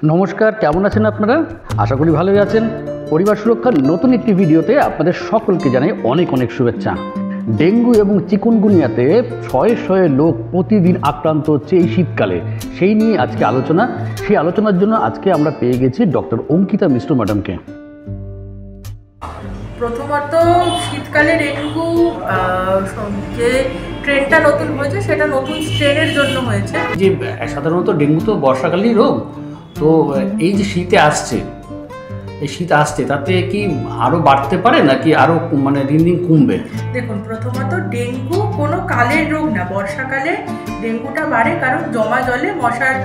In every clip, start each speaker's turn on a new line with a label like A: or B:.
A: নমস্কার, কেমন আছেন আপনারা? আশা করি ভালোই আছেন। পরিবার সুরক্ষার নতুন একটি ভিডিওতে আপনাদের সকলকে জানাই অনেক অনেক শুভেচ্ছা। ডেঙ্গু এবং চিকুনগুনিয়াতে শয়ে শয়ে লোক প্রতিদিন আক্রান্ত হচ্ছে এই শীতকালে, সেই নিয়ে আজকে আলোচনা। সেই আলোচনার জন্য আজকে আমরা পেয়ে গেছি ডক্টর অঙ্কিতা মিশ্র ম্যাডামকে।
B: প্রথমত শীতকালে ডেঙ্গু যে ট্রেনটা নতুন হয়েছে সেটা নতুন স্ট্রেনের জন্য হয়েছে।
A: যে সাধারণত ডেঙ্গু তো বর্ষাকালেই রোগ, তো এই যে শীতে আসছে, এই শীত আসছে তাতে কি আরও বাড়তে পারে নাকি আরও মানে দিন দিন কমবে?
B: দেখুন, প্রথমত ডেঙ্গু কোনো কালের রোগ না। বর্ষাকালে ডেঙ্গুটা বাড়ে কারণ জমা জলে মশার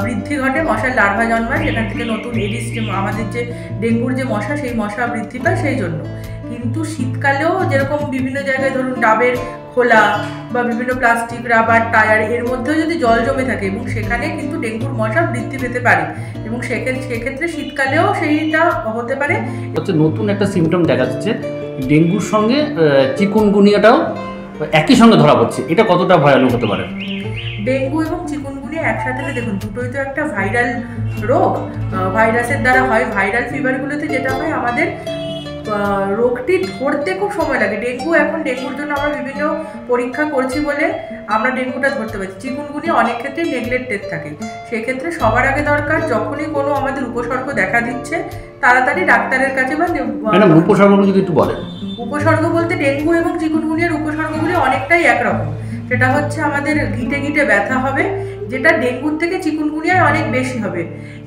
B: বৃদ্ধি ঘটে, মশার লার্ভা জন্মায়, সেখান থেকে নতুন এডিস যে আমাদের যে ডেঙ্গুর যে মশা, সেই মশা বৃদ্ধি পায় সেই জন্য। কিন্তু শীতকালেও যেরকম বিভিন্ন জায়গায় ধরুন ডাবের খোলা বা বিভিন্ন প্লাস্টিক, রাবার, টায়ার এর মধ্যেও যদি জল জমে থাকে এবং সেখানে কিন্তু ডেঙ্গুর মশা বৃদ্ধি পেতে পারে এবং সেক্ষেত্রে শীতকালেও সেইটা হতে পারে।
A: হচ্ছে নতুন একটা সিমটম দেখা যাচ্ছে, ডেঙ্গুর সঙ্গে চিকুনগুনিয়াটাও একই সঙ্গে ধরা পড়ছে। এটা কতটা ভয়ানক হতে পারে?
B: ডেঙ্গু এবং চিকুনগুনিয়া একসাথে দেখুন, দুটোই তো একটা ভাইরাল রোগ, ভাইরাসের দ্বারা হয়। ভাইরাল ফিভারগুলোতে যেটা হয়, আমাদের রোগটি ধরতে খুব সময় লাগে। ডেঙ্গুর জন্য আমরা বিভিন্ন পরীক্ষা করছি বলে আমরা ডেঙ্গুটা ধরতে পারছি। চিকুনগুনিয়া অনেক ক্ষেত্রে নেগলেক্টেড থাকে। সেক্ষেত্রে সবার আগে দরকার, যখনই কোনো আমাদের উপসর্গ দেখা দিচ্ছে তাড়াতাড়ি ডাক্তারের কাছে বা
A: উপসর্গগুলো যদি একটু বলেন।
B: উপসর্গ বলতে ডেঙ্গু এবং চিকুনগুনিয়ার উপসর্গগুলি অনেকটাই একরকম। সেটা হচ্ছে আমাদের ঘিটে ঘিটে ব্যথা হবে, যেটা ডেঙ্গুর থেকে চিকুনগুনিয়ায় অনেক বেশি হবে,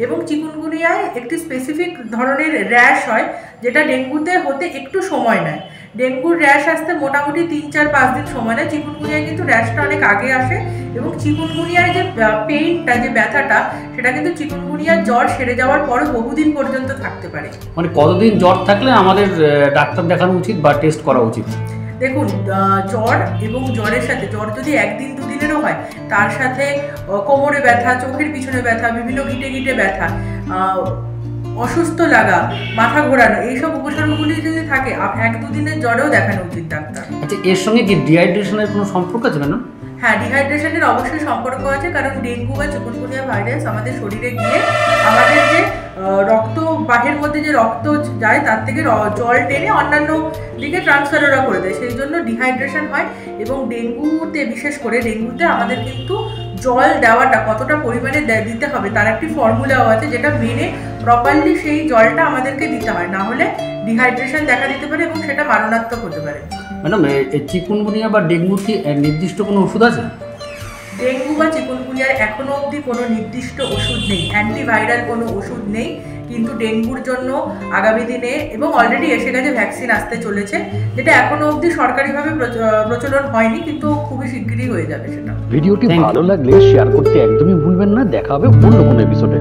B: এবং চিকুনগুনিয়ায় একটি স্পেসিফিক ধরনের র্যাশ হয় যেটা ডেঙ্গুতে হতে একটু সময় নেয়। ডেঙ্গুর র্যাশ আসতে মোটামুটি 3-4-5 দিন সময় নেয়। চিকুনগুনিয়ায় কিন্তু র্যাশটা অনেক আগে আসে এবং চিকুনগুনিয়ায় যে পেইনটা, যে ব্যথাটা, সেটা কিন্তু চিকুনগুনিয়ার জ্বর সেরে যাওয়ার পরও বহুদিন পর্যন্ত থাকতে পারে।
A: মানে কতদিন জ্বর থাকলে আমাদের ডাক্তার দেখানো উচিত বা টেস্ট করা উচিত?
B: দেখুন, জ্বর এবং জ্বরের সাথে, জ্বর যদি 1-2 দিনেরও হয়, তার সাথে কোমরে ব্যথা, চোখের পিছনে ব্যথা, বিভিন্ন গিটে গিটে ব্যথা, অসুস্থ লাগা, মাথা ঘোরানো, এইসব উপসর্গগুলি যদি থাকে 1-2 দিনের জ্বরেও দেখানো উচিত ডাক্তার।
A: আচ্ছা, এর সঙ্গে কি ডিহাইড্রেশনের কোনো সম্পর্ক আছে ম্যাডাম?
B: হ্যাঁ, ডিহাইড্রেশনের অবশ্যই সম্পর্ক আছে, কারণ ডেঙ্গু বা চিকুনগুনিয়া ভাইরাস আমাদের শরীরে গিয়ে আমাদের যে রক্তবাহের মধ্যে যে রক্ত যায় তার থেকে জল টেনে অন্যান্য দিকে ট্রান্সফার ওরা করে দেয়, সেই জন্য ডিহাইড্রেশন হয়। এবং ডেঙ্গুতে, বিশেষ করে ডেঙ্গুতে আমাদের কিন্তু জল দেওয়াটা কতটা পরিমাণে দিতে হবে তার একটি ফর্মুলাও আছে, যেটা মেনে প্রপারলি সেই জলটা আমাদেরকে দিতে হয়, না হলে ডিহাইড্রেশন দেখা দিতে পারে এবং সেটা মারণাত্মক হতে পারে।
A: ম্যাডাম, চিকুনগুনিয়া বা ডেঙ্গুর কি নির্দিষ্ট কোনো ওষুধ আছে?
B: ডেঙ্গু বা চিকুনগুনিয়ার এখনো অবধি কোনো নির্দিষ্ট ওষুধ নেই, অ্যান্টিভাইরাল কোনো ওষুধ নেই। কিন্তু ডেঙ্গুর জন্য আগামী দিনে, এবং অলরেডি এসে গেছে, ভ্যাকসিন আসতে চলেছে, যেটা এখনো অবধি সরকারিভাবে প্রচলন হয়নি, কিন্তু খুবই শিগগিরই হয়ে যাবে সেটা।
A: ভিডিওটি ভালো লাগলে শেয়ার করতে একদমই ভুলবেন না। দেখা হবে অন্য কোনো এপিসোডে।